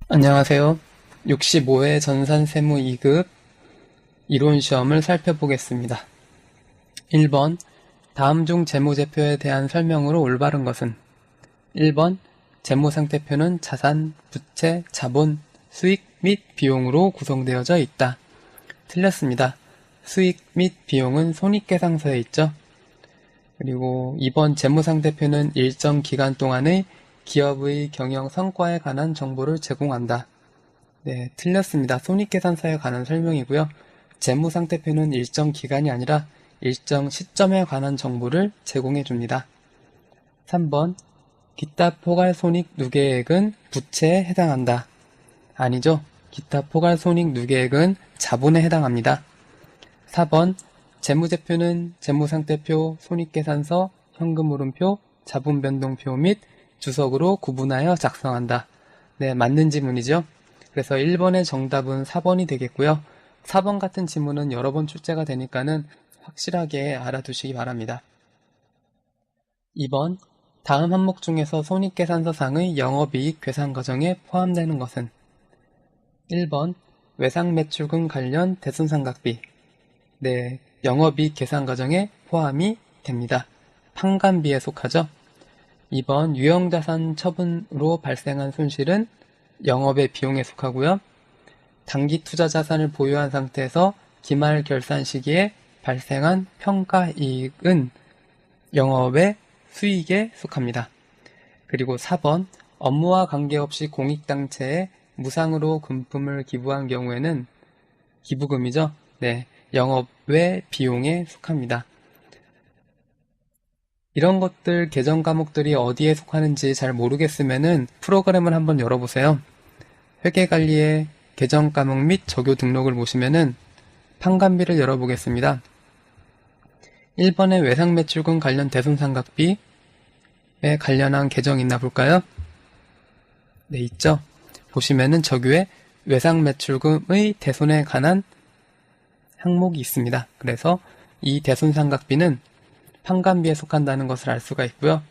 안녕하세요. 65회 전산세무 2급 이론시험을 살펴보겠습니다. 1번 다음 중 재무제표에 대한 설명으로 올바른 것은 1번 재무상태표는 자산, 부채, 자본, 수익 및 비용으로 구성되어져 있다. 틀렸습니다. 수익 및 비용은 손익계상서에 있죠. 그리고 2번 재무상태표는 일정 기간 동안의 기업의 경영 성과에 관한 정보를 제공한다. 네, 틀렸습니다. 손익계산서에 관한 설명이고요. 재무상태표는 일정 기간이 아니라 일정 시점에 관한 정보를 제공해 줍니다. 3번 기타 포괄손익 누계액은 부채에 해당한다. 아니죠. 기타 포괄손익 누계액은 자본에 해당합니다. 4번 재무제표는 재무상태표, 손익계산서, 현금흐름표, 자본변동표 및 주석으로 구분하여 작성한다. 네, 맞는 지문이죠. 그래서 1번의 정답은 4번이 되겠고요. 4번 같은 지문은 여러 번 출제가 되니까는 확실하게 알아두시기 바랍니다. 2번 다음 항목 중에서 손익계산서상의 영업이익 계산 과정에 포함되는 것은 1번 외상매출금 관련 대손상각비. 네, 영업이익 계산 과정에 포함이 됩니다. 판관비에 속하죠. 2번 유형자산 처분으로 발생한 손실은 영업의 비용에 속하고요. 단기 투자 자산을 보유한 상태에서 기말 결산 시기에 발생한 평가이익은 영업의 수익에 속합니다. 그리고 4번 업무와 관계없이 공익단체에 무상으로 금품을 기부한 경우에는 기부금이죠. 네, 영업의 비용에 속합니다. 이런 것들 계정 과목들이 어디에 속하는지 잘 모르겠으면은 프로그램을 한번 열어보세요. 회계관리의 계정 과목 및 적요 등록을 보시면은 판관비를 열어보겠습니다. 1번에 외상매출금 관련 대손상각비에 관련한 계정 있나 볼까요? 네, 있죠. 보시면은 적요에 외상매출금의 대손에 관한 항목이 있습니다. 그래서 이 대손상각비는 판관비에 속한다는 것을 알 수가 있고요.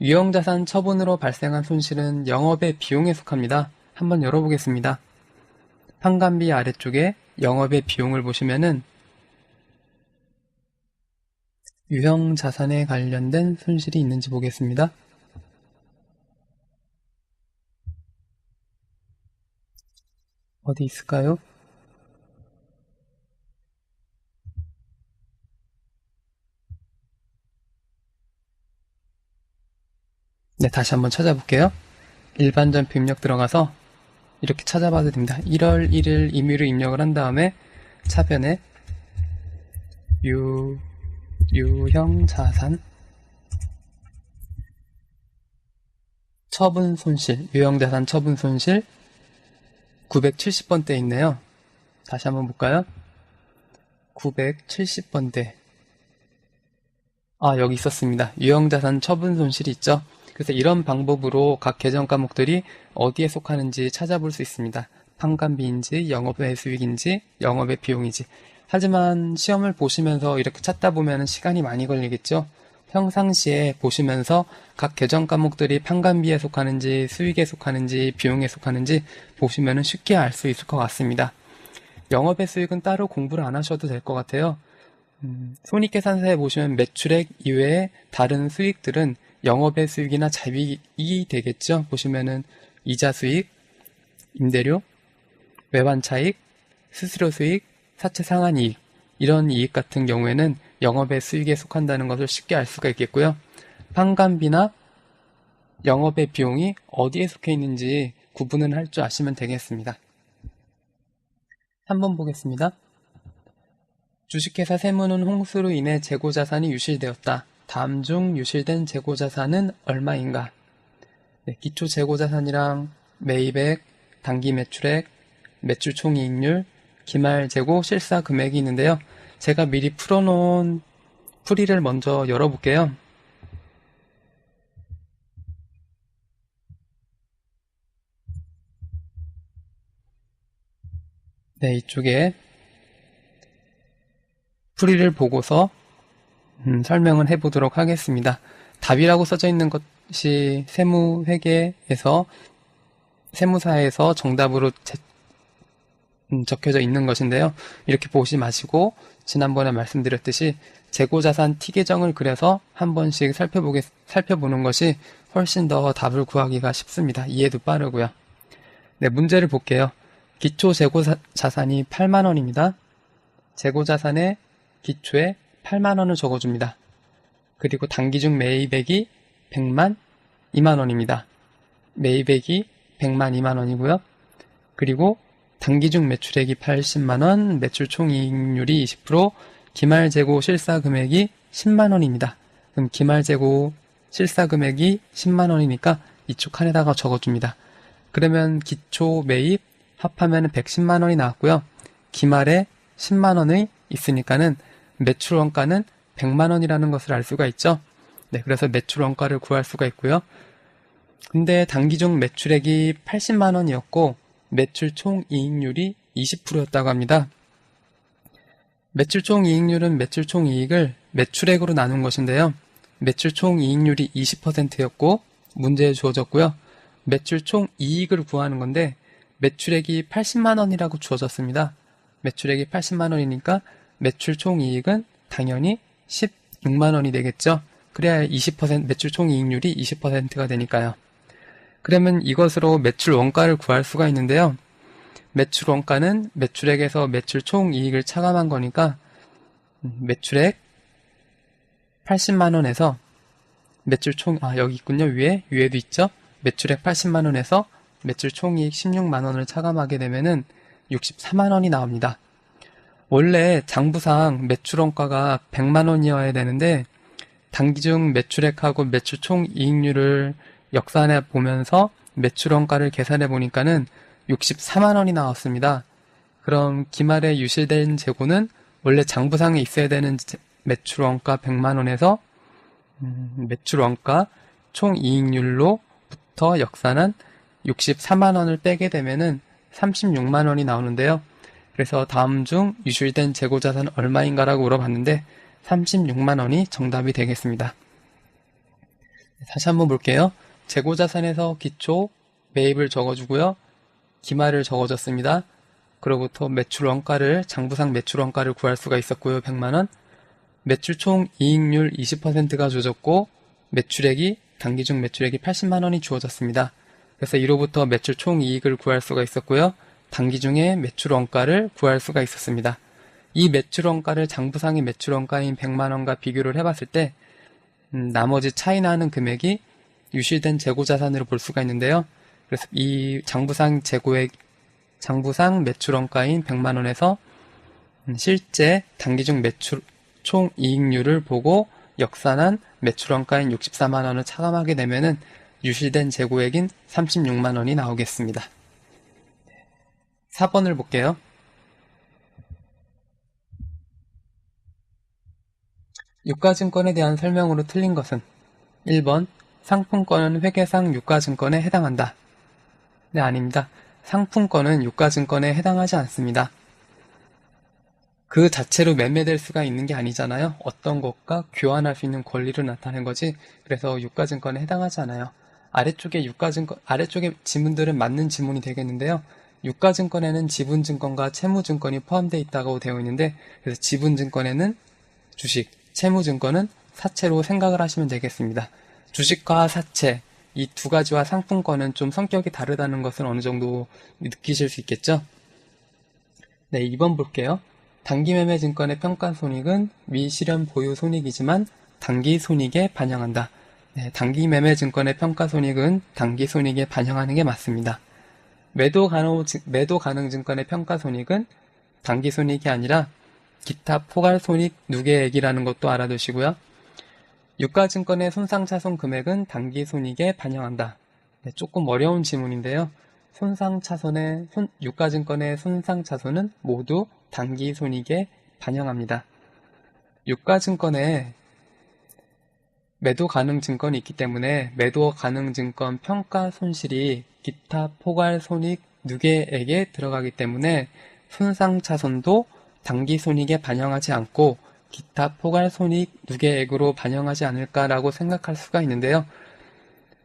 유형자산 처분으로 발생한 손실은 영업의 비용에 속합니다. 한번 열어보겠습니다. 판관비 아래쪽에 영업의 비용을 보시면은 유형자산에 관련된 손실이 있는지 보겠습니다. 어디 있을까요? 네, 다시 한번 찾아볼게요. 일반 전표 입력 들어가서 이렇게 찾아봐도 됩니다. 1월 1일 임의로 입력을 한 다음에 차변에 유형자산 처분 손실, 유형자산 처분 손실 970번대 있네요. 다시 한번 볼까요? 970번대. 아, 여기 있었습니다. 유형자산 처분 손실이 있죠. 그래서 이런 방법으로 각 계정 과목들이 어디에 속하는지 찾아볼 수 있습니다. 판관비인지, 영업외 수익인지, 영업의 비용인지. 하지만 시험을 보시면서 이렇게 찾다 보면 시간이 많이 걸리겠죠. 평상시에 보시면서 각 계정 과목들이 판관비에 속하는지, 수익에 속하는지, 비용에 속하는지 보시면 쉽게 알 수 있을 것 같습니다. 영업의 수익은 따로 공부를 안 하셔도 될 것 같아요. 손익계산서에 보시면 매출액 이외에 다른 수익들은 영업의 수익이나 자익이 되겠죠. 보시면은 이자 수익, 임대료, 외환차익, 수수료 수익, 사채 상환이익 이런 이익 같은 경우에는 영업의 수익에 속한다는 것을 쉽게 알 수가 있겠고요. 판관비나 영업의 비용이 어디에 속해 있는지 구분을 할 줄 아시면 되겠습니다. 한번 보겠습니다. 주식회사 세무는 홍수로 인해 재고자산이 유실되었다. 다음 중 유실된 재고자산은 얼마인가? 네, 기초 재고자산이랑 매입액, 단기 매출액, 매출 총이익률, 기말 재고 실사 금액이 있는데요. 제가 미리 풀어놓은 풀이를 먼저 열어볼게요. 네, 이쪽에 풀이를 보고서 설명을 해보도록 하겠습니다. 답이라고 써져 있는 것이 세무회계에서 세무사에서 정답으로 적혀져 있는 것인데요. 이렇게 보지 마시고 지난번에 말씀드렸듯이 재고자산 T 계정을 그려서 한 번씩 살펴보는 것이 훨씬 더 답을 구하기가 쉽습니다. 이해도 빠르고요. 네, 문제를 볼게요. 기초 재고자산이 8만 원입니다. 재고자산의 기초에 8만 원을 적어줍니다. 그리고 단기중 매입액이 100만 2만 원입니다. 매입액이 100만 2만 원이고요. 그리고 단기중 매출액이 80만 원, 매출 총이익률이 20%, 기말재고 실사금액이 10만 원입니다. 그럼 기말재고 실사금액이 10만 원이니까 이쪽 칸에다가 적어줍니다. 그러면 기초 매입 합하면 110만 원이 나왔고요. 기말에 10만 원이 있으니까는 매출 원가는 100만 원이라는 것을 알 수가 있죠. 네, 그래서 매출 원가를 구할 수가 있고요. 근데 단기중 매출액이 80만 원이었고 매출 총이익률이 20%였다고 합니다. 매출 총이익률은 매출 총이익을 매출액으로 나눈 것인데요. 매출 총이익률이 20%였고 문제에 주어졌고요. 매출 총이익을 구하는 건데 매출액이 80만 원이라고 주어졌습니다. 매출액이 80만 원이니까 매출 총이익은 당연히 16만 원이 되겠죠. 그래야 20% 매출 총이익률이 20%가 되니까요. 그러면 이것으로 매출 원가를 구할 수가 있는데요. 매출 원가는 매출액에서 매출 총이익을 차감한 거니까 매출액 80만 원에서 매출 여기 있군요. 위에도 있죠. 매출액 80만 원에서 매출 총이익 16만 원을 차감하게 되면은 64만 원이 나옵니다. 원래 장부상 매출 원가가 100만 원이어야 되는데 단기중 매출액하고 매출 총이익률을 역산해 보면서 매출 원가를 계산해 보니까는 64만 원이 나왔습니다. 그럼 기말에 유실된 재고는 원래 장부상에 있어야 되는 매출 원가 100만 원에서 매출 원가 총이익률로부터 역산한 64만 원을 빼게 되면은 36만 원이 나오는데요. 그래서 다음 중 유실된 재고자산은 얼마인가라고 물어봤는데 36만 원이 정답이 되겠습니다. 다시 한번 볼게요. 재고자산에서 기초 매입을 적어주고요. 기말을 적어줬습니다. 그로부터 매출 원가를 장부상 매출 원가를 구할 수가 있었고요. 100만 원. 매출 총 이익률 20%가 주어졌고 매출액이 단기중 매출액이 80만 원이 주어졌습니다. 그래서 이로부터 매출 총 이익을 구할 수가 있었고요. 단기중에 매출 원가를 구할 수가 있었습니다. 이 매출 원가를 장부상의 매출 원가인 100만 원과 비교를 해봤을 때 나머지 차이 나는 금액이 유실된 재고자산으로 볼 수가 있는데요. 그래서 이 장부상 매출 원가인 100만 원에서 실제 단기중 매출 총 이익률을 보고 역산한 매출 원가인 64만 원을 차감하게 되면은 유실된 재고액인 36만 원이 나오겠습니다. 4번을 볼게요. 유가증권에 대한 설명으로 틀린 것은 1번 상품권은 회계상 유가증권에 해당한다. 네, 아닙니다. 상품권은 유가증권에 해당하지 않습니다. 그 자체로 매매될 수가 있는 게 아니잖아요. 어떤 것과 교환할 수 있는 권리를 나타낸 거지. 그래서 유가증권에 해당하지 않아요. 아래쪽에 지문들은 맞는 지문이 되겠는데요. 유가증권에는 지분증권과 채무증권이 포함되어 있다고 되어 있는데, 그래서 지분증권에는 주식, 채무증권은 사채로 생각을 하시면 되겠습니다. 주식과 사채, 이 두 가지와 상품권은 좀 성격이 다르다는 것을 어느 정도 느끼실 수 있겠죠? 네, 2번 볼게요. 단기매매증권의 평가손익은 미실현 보유 손익이지만 단기손익에 반영한다. 네, 단기매매증권의 평가손익은 단기손익에 반영하는 게 맞습니다. 매도가능증권의 평가손익은 단기손익이 아니라 기타 포괄손익 누계액이라는 것도 알아두시고요. 유가증권의 손상차손 금액은 단기손익에 반영한다. 네, 조금 어려운 지문인데요. 유가증권의 손상차손은 모두 단기손익에 반영합니다. 유가증권에 매도가능증권이 있기 때문에 매도가능증권 평가손실이 기타 포괄손익 누계액에 들어가기 때문에 손상차손도 단기손익에 반영하지 않고 기타 포괄손익 누계액으로 반영하지 않을까라고 생각할 수가 있는데요.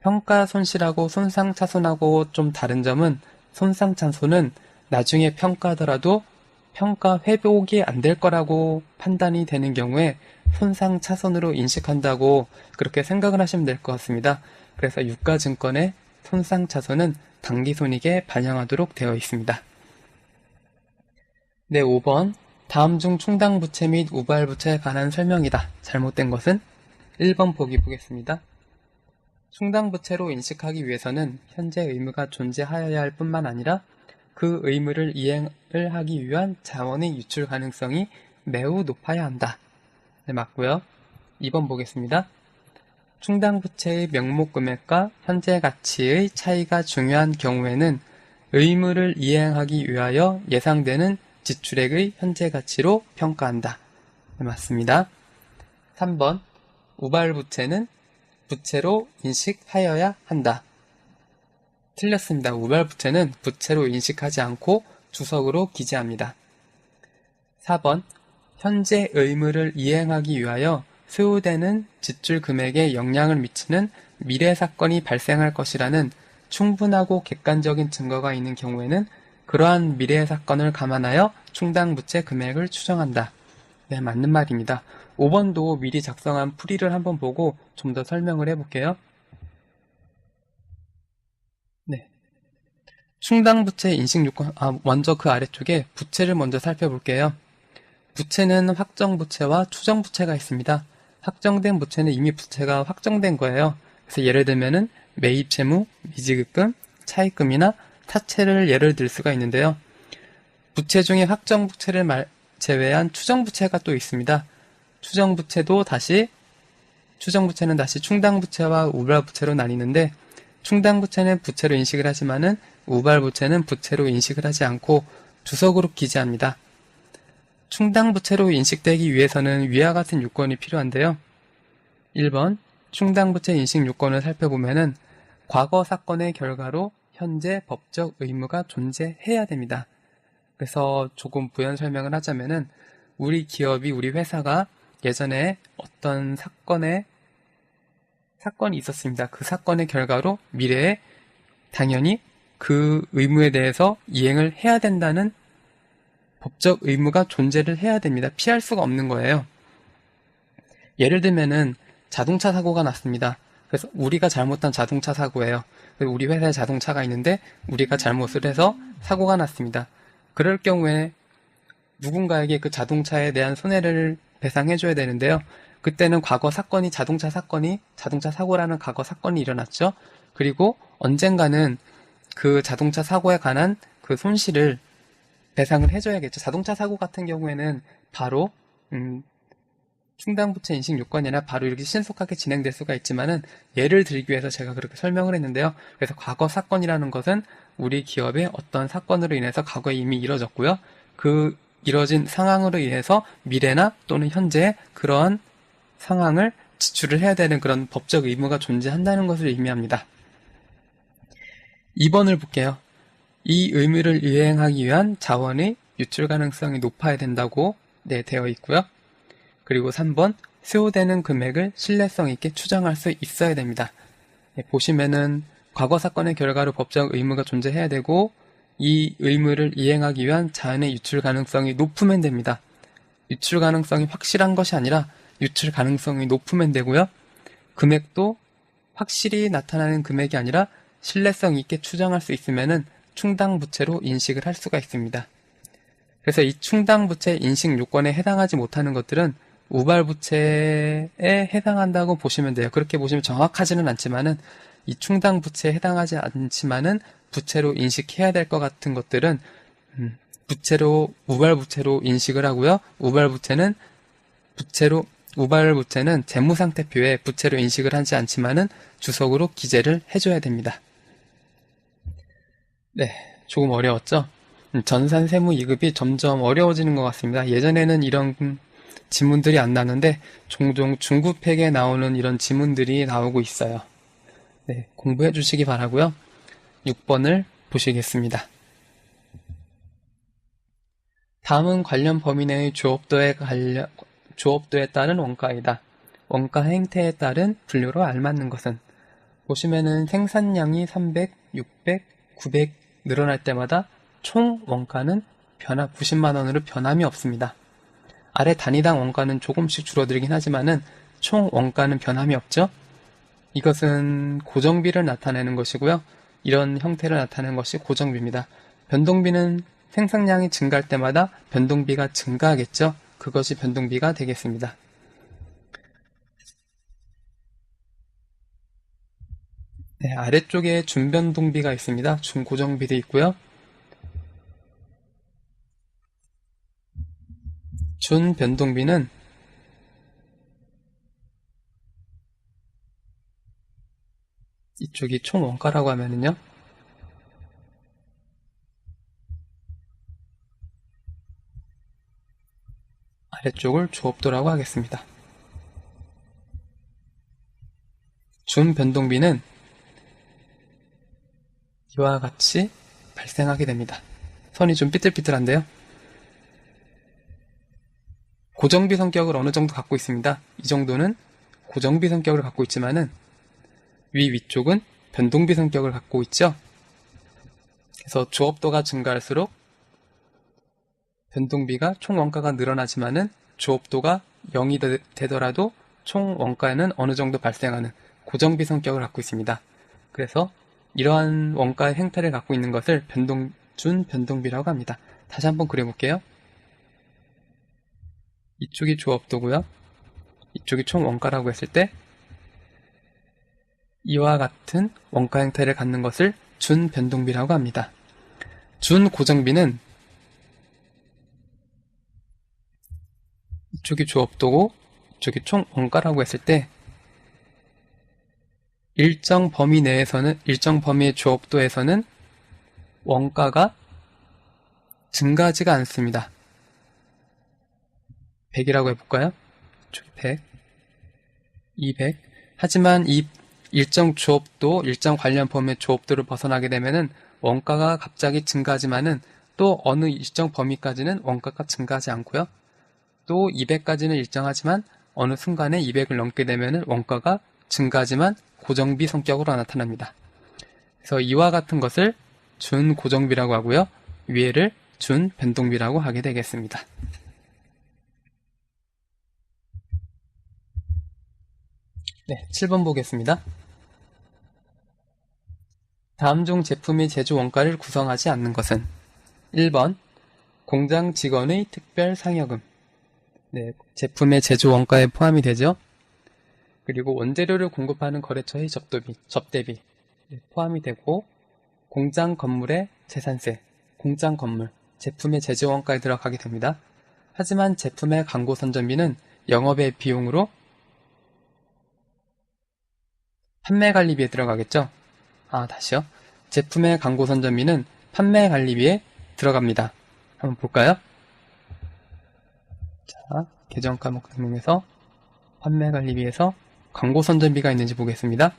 평가 손실하고 손상차손하고 좀 다른 점은 손상차손은 나중에 평가하더라도 평가 회복이 안 될 거라고 판단이 되는 경우에 손상차손으로 인식한다고 그렇게 생각을 하시면 될 것 같습니다. 그래서 유가증권의 손상차손은 당기손익에 반영하도록 되어 있습니다. 네, 5번. 다음 중 충당부채 및 우발부채에 관한 설명이다. 잘못된 것은 1번 보기 보겠습니다. 충당부채로 인식하기 위해서는 현재 의무가 존재하여야 할 뿐만 아니라 그 의무를 이행을 하기 위한 자원의 유출 가능성이 매우 높아야 한다. 네, 맞고요. 2번 보겠습니다. 충당부채의 명목 금액과 현재 가치의 차이가 중요한 경우에는 의무를 이행하기 위하여 예상되는 지출액의 현재 가치로 평가한다. 네, 맞습니다. 3번. 우발부채는 부채로 인식하여야 한다. 틀렸습니다. 우발부채는 부채로 인식하지 않고 주석으로 기재합니다. 4번. 현재 의무를 이행하기 위하여 소요되는 지출 금액에 영향을 미치는 미래 사건이 발생할 것이라는 충분하고 객관적인 증거가 있는 경우에는 그러한 미래 사건을 감안하여 충당부채 금액을 추정한다. 네, 맞는 말입니다. 5번도 미리 작성한 풀이를 한번 보고 좀 더 설명을 해볼게요. 네. 충당부채 인식요건, 먼저 그 아래쪽에 부채를 먼저 살펴볼게요. 부채는 확정부채와 추정부채가 있습니다. 확정된 부채는 이미 부채가 확정된 거예요. 그래서 예를 들면은 매입채무, 미지급금, 차입금이나 사채를 예를 들 수가 있는데요. 부채 중에 확정부채를 제외한 추정부채가 또 있습니다. 추정부채는 다시 충당부채와 우발부채로 나뉘는데 충당부채는 부채로 인식을 하지만은 우발부채는 부채로 인식을 하지 않고 주석으로 기재합니다. 충당부채로 인식되기 위해서는 위와 같은 요건이 필요한데요. 1번, 충당부채 인식 요건을 살펴보면은 과거 사건의 결과로 현재 법적 의무가 존재해야 됩니다. 그래서 조금 부연 설명을 하자면은 우리 기업이, 우리 회사가 예전에 어떤 사건이 있었습니다. 그 사건의 결과로 미래에 당연히 그 의무에 대해서 이행을 해야 된다는 법적 의무가 존재를 해야 됩니다. 피할 수가 없는 거예요. 예를 들면은 자동차 사고가 났습니다. 그래서 우리가 잘못한 자동차 사고예요. 우리 회사에 자동차가 있는데 우리가 잘못을 해서 사고가 났습니다. 그럴 경우에 누군가에게 그 자동차에 대한 손해를 배상해줘야 되는데요. 그때는 과거 사건이 자동차 사고라는 과거 사건이 일어났죠. 그리고 언젠가는 그 자동차 사고에 관한 그 손실을 배상을 해줘야겠죠. 자동차 사고 같은 경우에는 바로 충당부채 인식 요건이 아니라 바로 이렇게 신속하게 진행될 수가 있지만은 예를 들기 위해서 제가 그렇게 설명을 했는데요. 그래서 과거 사건이라는 것은 우리 기업의 어떤 사건으로 인해서 과거에 이미 이뤄졌고요. 그 이뤄진 상황으로 인해서 미래나 또는 현재에 그러한 상황을 지출을 해야 되는 그런 법적 의무가 존재한다는 것을 의미합니다. 2번을 볼게요. 이 의무를 이행하기 위한 자원의 유출 가능성이 높아야 된다고 되어 있고요. 그리고 3번, 소요되는 금액을 신뢰성 있게 추정할 수 있어야 됩니다. 보시면은 과거 사건의 결과로 법적 의무가 존재해야 되고 이 의무를 이행하기 위한 자원의 유출 가능성이 높으면 됩니다. 유출 가능성이 확실한 것이 아니라 유출 가능성이 높으면 되고요. 금액도 확실히 나타나는 금액이 아니라 신뢰성 있게 추정할 수 있으면은 충당부채로 인식을 할 수가 있습니다. 그래서 이 충당부채 인식 요건에 해당하지 못하는 것들은 우발부채에 해당한다고 보시면 돼요. 그렇게 보시면 정확하지는 않지만은 이 충당부채에 해당하지 않지만은 부채로 인식해야 될 것 같은 것들은 우발부채로 인식을 하고요. 우발부채는 재무상태표에 부채로 인식을 하지 않지만은 주석으로 기재를 해줘야 됩니다. 네, 조금 어려웠죠? 전산세무 2급이 점점 어려워지는 것 같습니다. 예전에는 이런 지문들이 안 나는데 종종 중급팩에 나오는 이런 지문들이 나오고 있어요. 네, 공부해 주시기 바라고요. 6번을 보시겠습니다. 다음은 관련 범위 내의 조업도에 따른 원가이다. 원가 행태에 따른 분류로 알맞는 것은 보시면은 생산량이 300, 600, 900 늘어날 때마다 총 원가는 90만 원으로 변함이 없습니다. 아래 단위당 원가는 조금씩 줄어들긴 하지만은 총 원가는 변함이 없죠. 이것은 고정비를 나타내는 것이고요. 이런 형태를 나타내는 것이 고정비입니다. 변동비는 생산량이 증가할 때마다 변동비가 증가하겠죠. 그것이 변동비가 되겠습니다. 네, 아래쪽에 준변동비가 있습니다. 준고정비도 있고요. 준변동비는 이쪽이 총 원가라고 하면은요. 아래쪽을 조업도라고 하겠습니다. 준변동비는 이와 같이 발생하게 됩니다. 선이 좀 삐뚤삐뚤한데요. 고정비 성격을 어느 정도 갖고 있습니다. 이 정도는 고정비 성격을 갖고 있지만은 위쪽은 변동비 성격을 갖고 있죠. 그래서 조업도가 증가할수록 변동비가 총 원가가 늘어나지만은 조업도가 0이 되더라도 총 원가에는 어느 정도 발생하는 고정비 성격을 갖고 있습니다. 그래서 이러한 원가의 행태를 갖고 있는 것을 준변동비라고 합니다. 다시 한번 그려볼게요. 이쪽이 조업도고요. 이쪽이 총 원가라고 했을 때 이와 같은 원가 형태를 갖는 것을 준변동비라고 합니다. 준고정비는 이쪽이 조업도고 이쪽이 총 원가라고 했을 때 일정 범위 내에서는, 일정 범위의 조업도에서는 원가가 증가하지가 않습니다. 100이라고 해볼까요? 이쪽이 100, 200. 하지만 이 일정 조업도, 일정 관련 범위의 조업도를 벗어나게 되면은 원가가 갑자기 증가하지만은 또 어느 일정 범위까지는 원가가 증가하지 않고요. 또 200까지는 일정하지만 어느 순간에 200을 넘게 되면은 원가가 증가하지만 고정비 성격으로 나타납니다. 그래서 이와 같은 것을 준고정비라고 하고요. 위에를 준변동비라고 하게 되겠습니다. 네, 7번 보겠습니다. 다음 중 제품의 제조 원가를 구성하지 않는 것은 1번 공장 직원의 특별 상여금. 네, 제품의 제조 원가에 포함이 되죠. 그리고 원재료를 공급하는 거래처의 접대비 포함이 되고 공장 건물의 재산세, 공장 건물, 제품의 제조 원가에 들어가게 됩니다. 하지만 제품의 광고 선전비는 영업의 비용으로 판매 관리비에 들어가겠죠. 다시요. 제품의 광고 선전비는 판매 관리비에 들어갑니다. 한번 볼까요? 자, 계정 과목 등록에서 판매 관리비에서 광고 선전비가 있는지 보겠습니다.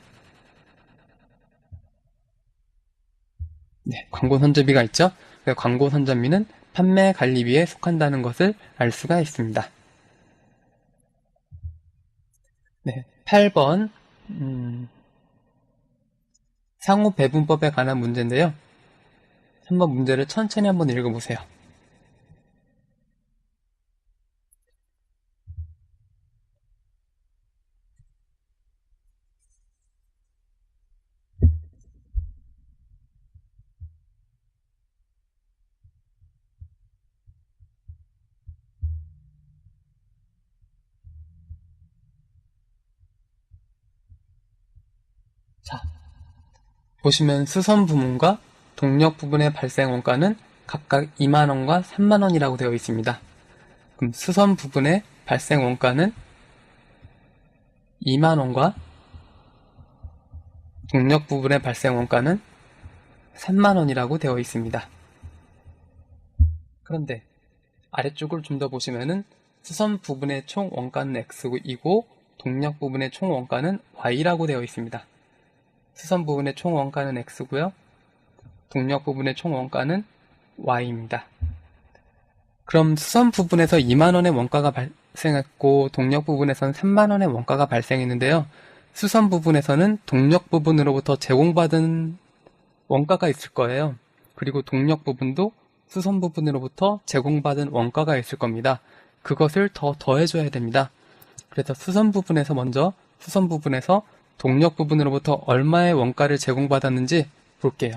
네, 광고 선전비가 있죠. 광고 선전비는 판매 관리비에 속한다는 것을 알 수가 있습니다. 네, 8번 상호 배분법에 관한 문제인데요. 한번 문제를 천천히 한번 읽어보세요. 자, 보시면 수선 부문과 동력 부분의 발생 원가는 각각 2만원과 3만원이라고 되어 있습니다. 그럼 수선 부분의 발생 원가는 2만원과 동력 부분의 발생 원가는 3만원이라고 되어 있습니다. 그런데 아래쪽을 좀 더 보시면은 수선 부분의 총 원가는 X이고 동력 부분의 총 원가는 Y라고 되어 있습니다. 수선 부분의 총 원가는 X고요. 동력 부분의 총 원가는 Y입니다. 그럼 수선 부분에서 2만원의 원가가 발생했고 동력 부분에서는 3만원의 원가가 발생했는데요. 수선 부분에서는 동력 부분으로부터 제공받은 원가가 있을 거예요. 그리고 동력 부분도 수선 부분으로부터 제공받은 원가가 있을 겁니다. 그것을 더 더해줘야 됩니다. 그래서 수선 부분에서 동력 부분으로부터 얼마의 원가를 제공받았는지 볼게요.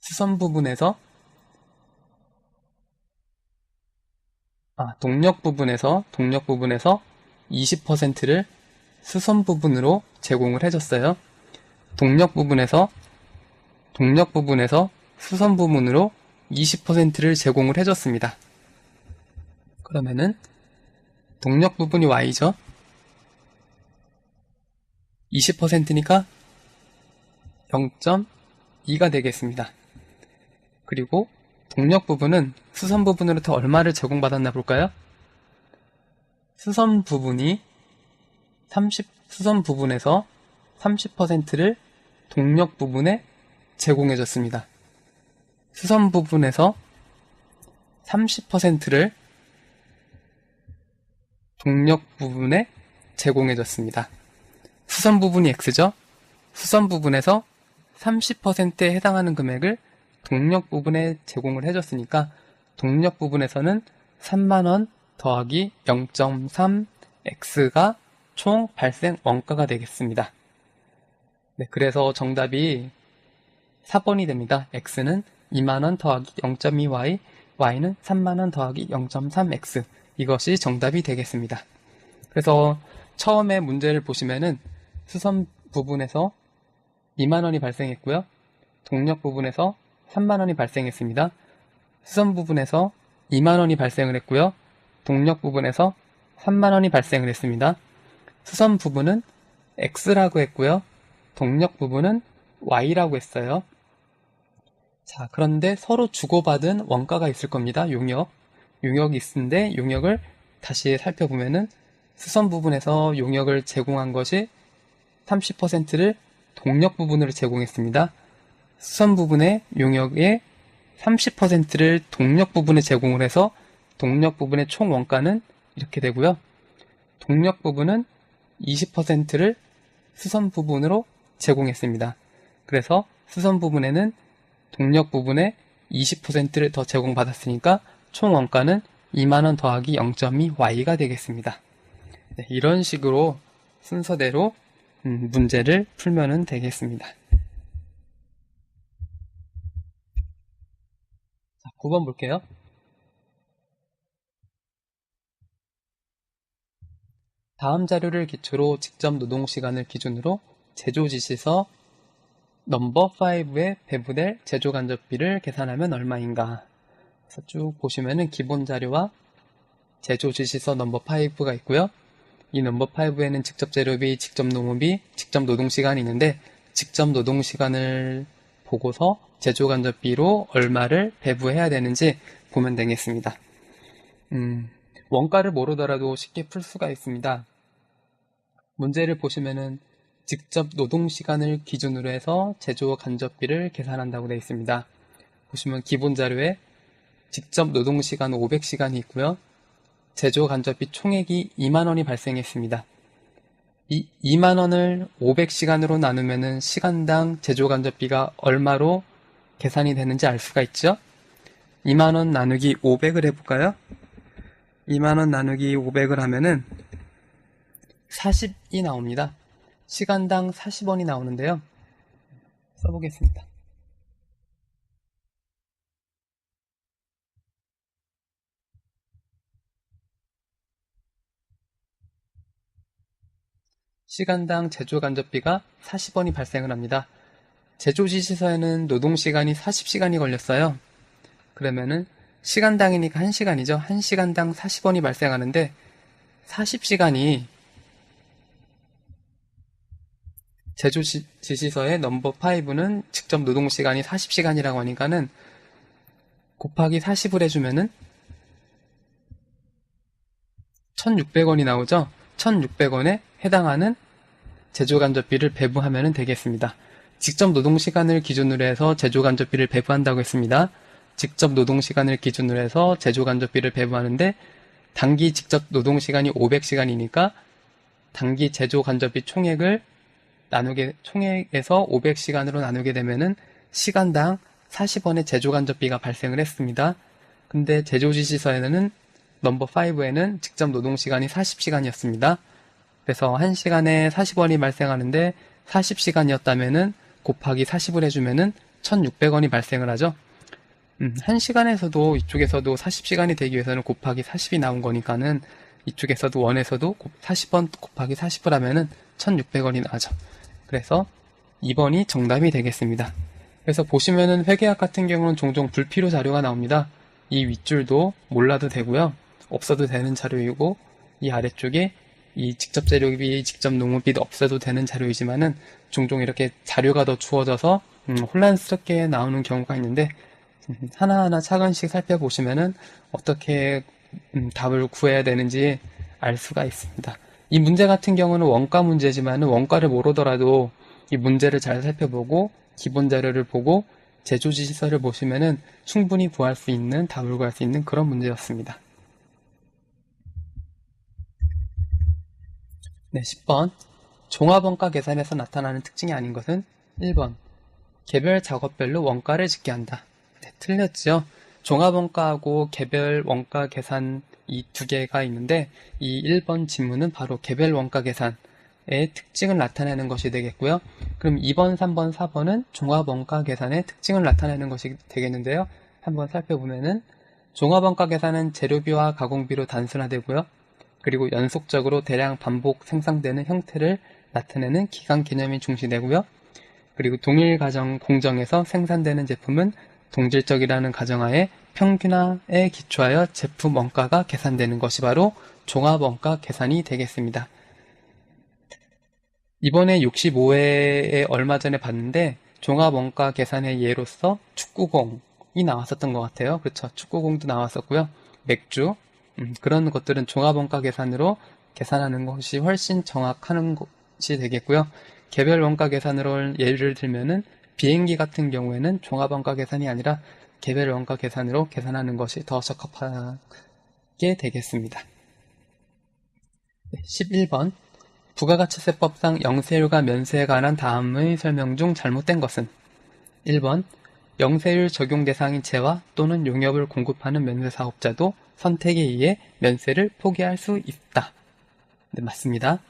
수선 부분에서 동력 부분에서 20%를 수선 부분으로 제공을 해줬어요. 동력 부분에서 수선 부분으로 20%를 제공을 해줬습니다. 그러면은 동력 부분이 Y죠. 20%니까 0.2가 되겠습니다. 그리고 동력 부분은 수선 부분으로부터 얼마를 제공받았나 볼까요? 수선 부분에서 30%를 동력 부분에 제공해줬습니다. 수선 부분에서 30%를 동력 부분에 제공해줬습니다. 수선 부분이 X죠? 수선 부분에서 30%에 해당하는 금액을 동력 부분에 제공을 해줬으니까 동력 부분에서는 3만원 더하기 0.3X가 총 발생 원가가 되겠습니다. 네, 그래서 정답이 4번이 됩니다. X는 2만원 더하기 0.2Y, Y는 3만원 더하기 0.3X. 이것이 정답이 되겠습니다. 그래서 처음에 문제를 보시면은 수선 부분에서 2만원이 발생했고요. 동력 부분에서 3만원이 발생했습니다. 수선 부분에서 2만원이 발생을 했고요. 동력 부분에서 3만원이 발생을 했습니다. 수선 부분은 X라고 했고요. 동력 부분은 Y라고 했어요. 자, 그런데 서로 주고받은 원가가 있을 겁니다. 용역이 있는데 용역을 다시 살펴보면은 수선 부분에서 용역을 제공한 것이 30%를 동력 부분으로 제공했습니다. 수선 부분의 용역의 30%를 동력 부분에 제공을 해서 동력 부분의 총 원가는 이렇게 되고요. 동력 부분은 20%를 수선 부분으로 제공했습니다. 그래서 수선 부분에는 동력 부분의 20%를 더 제공받았으니까 총 원가는 2만원 더하기 0.2Y가 되겠습니다. 네, 이런 식으로 순서대로 문제를 풀면 되겠습니다. 자, 9번 볼게요. 다음 자료를 기초로 직접 노동시간을 기준으로 제조지시서 넘버 5에 배부될 제조간접비를 계산하면 얼마인가. 그래서 쭉 보시면은 기본 자료와 제조지시서 넘버 5가 있고요. 이 넘버 5에는 직접 재료비, 직접 농업비, 직접 노동시간이 있는데 직접 노동시간을 보고서 제조간접비로 얼마를 배부해야 되는지 보면 되겠습니다. 원가를 모르더라도 쉽게 풀 수가 있습니다. 문제를 보시면은 직접 노동시간을 기준으로 해서 제조간접비를 계산한다고 되어 있습니다. 보시면 기본 자료에 직접 노동시간 500시간이 있고요. 제조간접비 총액이 2만원이 발생했습니다. 이 2만원을 500시간으로 나누면 시간당 제조간접비가 얼마로 계산이 되는지 알 수가 있죠? 2만원 나누기 500을 해볼까요? 2만원 나누기 500을 하면은 40이 나옵니다. 시간당 40원이 나오는데요. 써보겠습니다. 시간당 제조간접비가 40원이 발생을 합니다. 제조지시서에는 노동시간이 40시간이 걸렸어요. 그러면은 시간당이니까 1시간이죠. 1시간당 40원이 발생하는데 40시간이 제조지시서의 넘버 5는 직접 노동시간이 40시간이라고 하니까는 곱하기 40을 해주면은 1600원이 나오죠. 1600원에 해당하는 제조간접비를 배부하면 되겠습니다. 직접 노동시간을 기준으로 해서 제조간접비를 배부한다고 했습니다. 직접 노동시간을 기준으로 해서 제조간접비를 배부하는데 단기 직접 노동시간이 500시간이니까 단기 제조 간접비 총액을 총액에서 500시간으로 나누게 되면은 시간당 40원의 제조 간접비가 발생을 했습니다. 근데 제조지시서에는 넘버 5에는 직접 노동시간이 40시간이었습니다. 그래서 1시간에 40원이 발생하는데 40시간이었다면은 곱하기 40을 해주면은 1,600원이 발생을 하죠. 1시간에서도 이쪽에서도 40시간이 되기 위해서는 곱하기 40이 나온 거니까는 이쪽에서도 원에서도 40원 곱하기 40을 하면은 1,600원이 나오죠. 그래서 2번이 정답이 되겠습니다. 그래서 보시면은 회계학 같은 경우는 종종 불필요 자료가 나옵니다. 이 윗줄도 몰라도 되고요. 없어도 되는 자료이고 이 아래쪽에 이 직접 재료비, 직접 농업비 없어도 되는 자료이지만은 종종 이렇게 자료가 더 주어져서 혼란스럽게 나오는 경우가 있는데 하나하나 차근씩 살펴보시면은 어떻게 답을 구해야 되는지 알 수가 있습니다. 이 문제 같은 경우는 원가 문제지만은 원가를 모르더라도 이 문제를 잘 살펴보고 기본 자료를 보고 제조지시서를 보시면은 충분히 구할 수 있는 답을 구할 수 있는 그런 문제였습니다. 네, 10번. 종합원가 계산에서 나타나는 특징이 아닌 것은 1번. 개별 작업별로 원가를 짓게 한다. 네, 틀렸죠. 종합원가하고 개별 원가 계산 이 두 개가 있는데 이 1번 지문은 바로 개별 원가 계산의 특징을 나타내는 것이 되겠고요. 그럼 2번, 3번, 4번은 종합원가 계산의 특징을 나타내는 것이 되겠는데요. 한번 살펴보면은 종합원가 계산은 재료비와 가공비로 단순화되고요. 그리고 연속적으로 대량 반복 생산되는 형태를 나타내는 기간 개념이 중시되고요. 그리고 동일 공정에서 생산되는 제품은 동질적이라는 가정하에 평균화에 기초하여 제품 원가가 계산되는 것이 바로 종합원가 계산이 되겠습니다. 이번에 65회에 얼마 전에 봤는데 종합원가 계산의 예로서 축구공이 나왔었던 것 같아요. 그렇죠. 축구공도 나왔었고요. 맥주, 그런 것들은 종합원가 계산으로 계산하는 것이 훨씬 정확한 것이 되겠고요. 개별 원가 계산으로 예를 들면은 비행기 같은 경우에는 종합원가 계산이 아니라 개별 원가 계산으로 계산하는 것이 더 적합하게 되겠습니다. 11번. 부가가치세법상 영세율과 면세에 관한 다음의 설명 중 잘못된 것은 1번. 영세율 적용 대상인 재화 또는 용역을 공급하는 면세사업자도 선택에 의해 면세를 포기할 수 있다. 네, 맞습니다.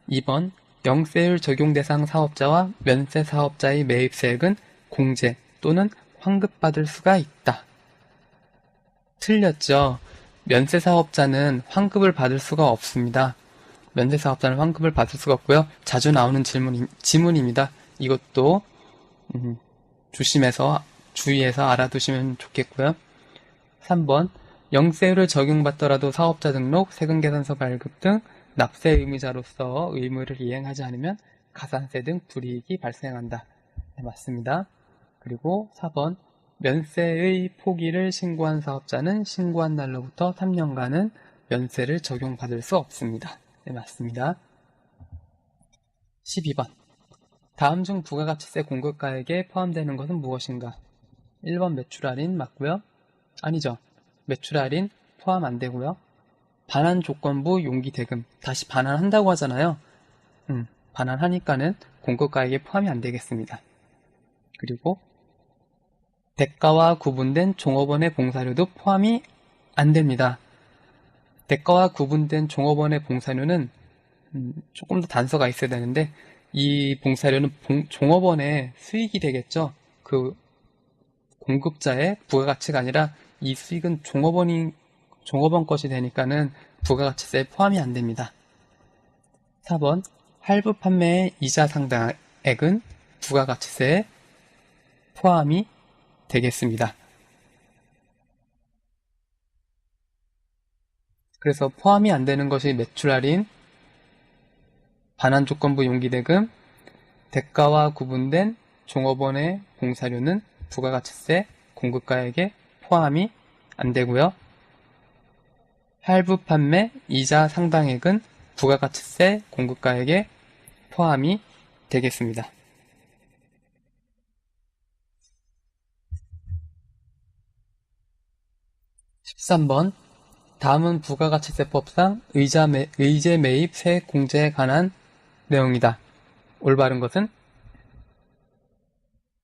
2번. 영세율 적용 대상 사업자와 면세 사업자의 매입세액은 공제 또는 환급받을 수가 있다. 틀렸죠. 면세 사업자는 환급을 받을 수가 없습니다. 면세 사업자는 환급을 받을 수가 없고요. 자주 나오는 지문입니다. 이것도 주의해서 알아두시면 좋겠고요. 3번. 영세율을 적용받더라도 사업자 등록, 세금계산서 발급 등 납세 의무자로서 의무를 이행하지 않으면 가산세 등 불이익이 발생한다. 네, 맞습니다. 그리고 4번. 면세의 포기를 신고한 사업자는 신고한 날로부터 3년간은 면세를 적용받을 수 없습니다. 네, 맞습니다. 12번. 다음 중 부가가치세 공급가액에 포함되는 것은 무엇인가? 1번 매출 할인 맞고요. 아니죠. 매출 할인 포함 안 되고요. 반환 조건부 용기 대금. 다시 반환한다고 하잖아요. 반환하니까는 공급가액에 포함이 안 되겠습니다. 그리고 대가와 구분된 종업원의 봉사료도 포함이 안 됩니다. 대가와 구분된 종업원의 봉사료는 조금 더 단서가 있어야 되는데 이 봉사료는 종업원의 수익이 되겠죠. 그 공급자의 부가가치가 아니라 이 수익은 종업원 것이 되니까는 부가가치세에 포함이 안 됩니다. 4번. 할부 판매의 이자 상당액은 부가가치세에 포함이 되겠습니다. 그래서 포함이 안 되는 것이 매출 할인, 반환 조건부 용기대금, 대가와 구분된 종업원의 봉사료는 부가가치세 공급가액에 포함이 안 되고요. 할부 판매 이자 상당액은 부가가치세 공급가액에 포함이 되겠습니다. 13번. 다음은 부가가치세법상 의제 매입 세액 공제에 관한 내용이다. 올바른 것은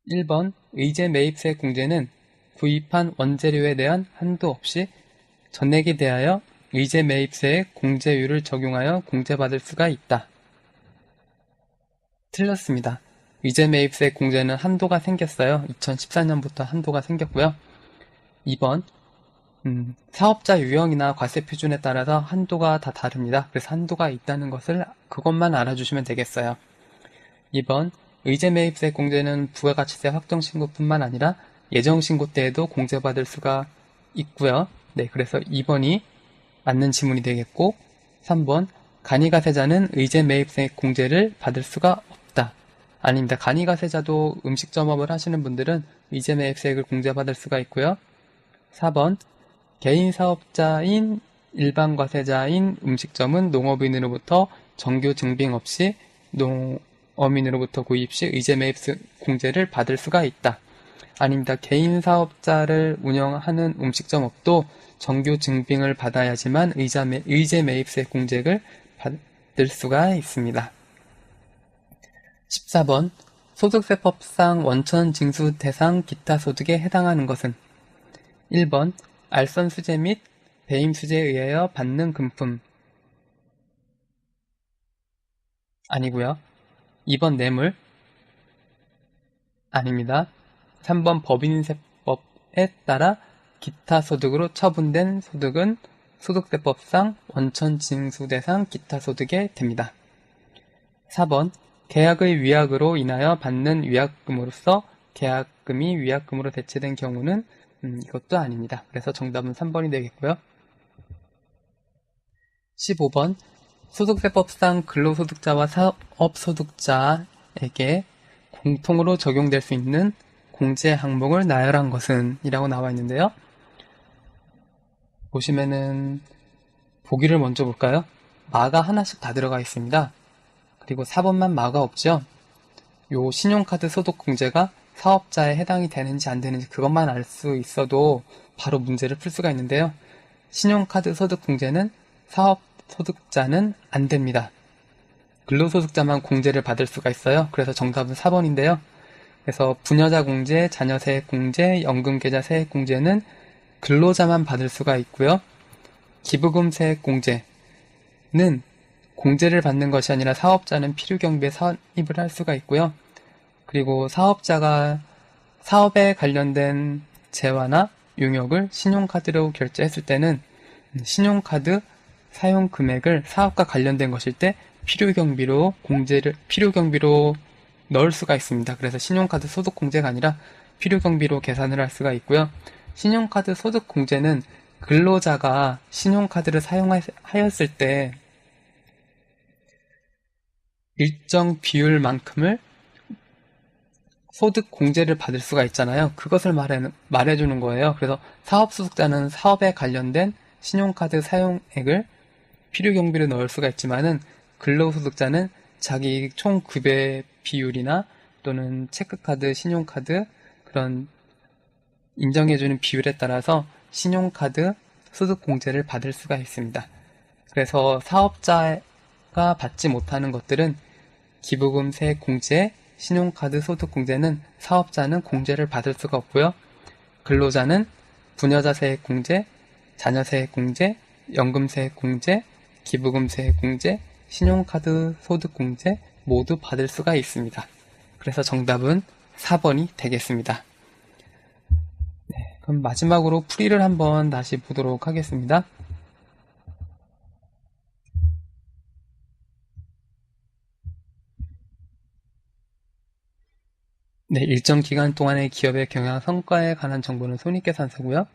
1번 의제 매입 세액 공제는 구입한 원재료에 대한 한도 없이 전액에 대하여 의제 매입 세액 공제율을 적용하여 공제받을 수가 있다. 틀렸습니다. 의제 매입 세액 공제는 한도가 생겼어요. 2014년부터 한도가 생겼고요. 2번 사업자 유형이나 과세 표준에 따라서 한도가 다 다릅니다. 그래서 한도가 있다는 것을 그것만 알아주시면 되겠어요. 2번 의제 매입세 공제는 부가가치세 확정 신고뿐만 아니라 예정 신고 때에도 공제받을 수가 있고요. 네, 그래서 2번이 맞는 지문이 되겠고 3번 간이가세자는 의제 매입세 공제를 받을 수가 없다. 아닙니다. 간이가세자도 음식점업을 하시는 분들은 의제 매입세액을 공제받을 수가 있고요. 4번 개인 사업자인 일반 과세자인 음식점은 농업인으로부터 정규 증빙 없이 농업인으로부터 구입 시 의제 매입 공제를 받을 수가 있다. 아닙니다. 개인 사업자를 운영하는 음식점업도 정규 증빙을 받아야지만 의제 매입세 공제를 받을 수가 있습니다. 14번 소득세법상 원천 징수 대상 기타 소득에 해당하는 것은 1번 알선 수재 및 배임 수재에 의하여 받는 금품 아니고요. 2번 뇌물 아닙니다. 3번 법인세법에 따라 기타 소득으로 처분된 소득은 소득세법상 원천 징수 대상 기타 소득에 됩니다. 4번 계약의 위약으로 인하여 받는 위약금으로서 계약금이 위약금으로 대체된 경우는 이것도 아닙니다. 그래서 정답은 3번이 되겠고요. 15번 소득세법상 근로소득자와 사업소득자에게 공통으로 적용될 수 있는 공제 항목을 나열한 것은 이라고 나와 있는데요. 보시면은 보기를 먼저 볼까요? 마가 하나씩 다 들어가 있습니다. 그리고 4번만 마가 없죠. 요 신용카드 소득 공제가 사업자에 해당이 되는지 안 되는지 그것만 알 수 있어도 바로 문제를 풀 수가 있는데요. 신용카드 소득 공제는 사업 소득자는 안 됩니다. 근로소득자만 공제를 받을 수가 있어요. 그래서 정답은 4번인데요. 그래서 부녀자 공제, 자녀 세액 공제, 연금계좌 세액 공제는 근로자만 받을 수가 있고요. 기부금 세액 공제는 공제를 받는 것이 아니라 사업자는 필요경비에 선입을 할 수가 있고요. 그리고 사업자가 사업에 관련된 재화나 용역을 신용카드로 결제했을 때는 신용카드 사용 금액을 사업과 관련된 것일 때 필요경비로 넣을 수가 있습니다. 그래서 신용카드 소득 공제가 아니라 필요경비로 계산을 할 수가 있고요. 신용카드 소득 공제는 근로자가 신용카드를 사용하였을 때 일정 비율만큼을 소득 공제를 받을 수가 있잖아요. 그것을 말해주는 거예요. 그래서 사업소득자는 사업에 관련된 신용카드 사용액을 필요경비로 넣을 수가 있지만은 근로소득자는 자기 총 급여 비율이나 또는 체크카드, 신용카드 그런 인정해주는 비율에 따라서 신용카드 소득 공제를 받을 수가 있습니다. 그래서 사업자가 받지 못하는 것들은 기부금 세액 공제, 신용카드 소득 공제는 사업자는 공제를 받을 수가 없고요. 근로자는 부녀자 세액 공제, 자녀 세액 공제, 연금 세액 공제, 기부금 세액 공제, 신용카드 소득 공제 모두 받을 수가 있습니다. 그래서 정답은 4번이 되겠습니다. 네, 그럼 마지막으로 풀이를 한번 다시 보도록 하겠습니다. 네, 일정 기간 동안의 기업의 경영 성과에 관한 정보는 손익계산서고요.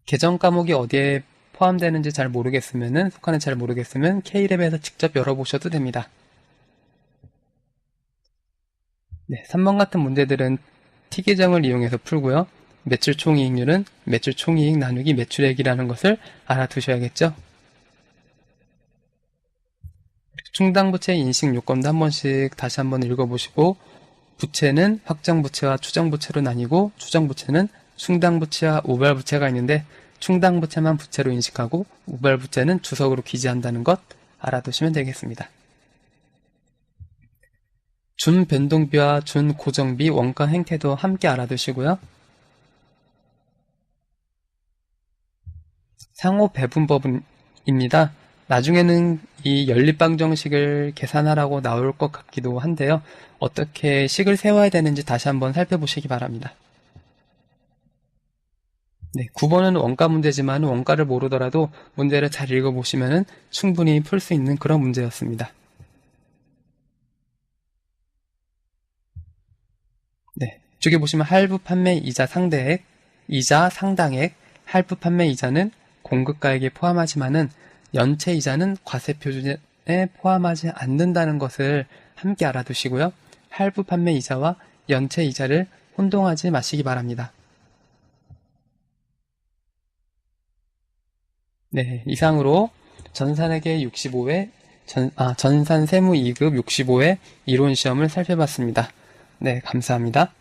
계정 과목이 어디에 포함되는지 잘 모르겠으면 K랩에서 직접 열어보셔도 됩니다. 네, 3번 같은 문제들은 T계정을 이용해서 풀고요. 매출 총이익률은 매출 총이익 나누기 매출액이라는 것을 알아두셔야겠죠. 충당부채 인식 요건도 한 번씩 다시 한번 읽어보시고 부채는 확정부채와 추정부채로 나뉘고 추정부채는 충당부채와 우발부채가 있는데 충당부채만 부채로 인식하고 우발부채는 주석으로 기재한다는 것 알아두시면 되겠습니다. 준변동비와 준고정비 원가 행태도 함께 알아두시고요. 상호 배분법입니다. 나중에는 이 연립방정식을 계산하라고 나올 것 같기도 한데요. 어떻게 식을 세워야 되는지 다시 한번 살펴보시기 바랍니다. 네, 9번은 원가 문제지만 원가를 모르더라도 문제를 잘 읽어보시면 충분히 풀 수 있는 그런 문제였습니다. 네, 이쪽에 보시면 할부 판매 이자 상대액, 이자 상당액, 할부 판매 이자는 공급가액에 포함하지만은 연체 이자는 과세 표준에 포함하지 않는다는 것을 함께 알아두시고요. 할부 판매 이자와 연체 이자를 혼동하지 마시기 바랍니다. 네, 이상으로 전산회계 65회, 전산 세무 2급 65회 이론 시험을 살펴봤습니다. 네, 감사합니다.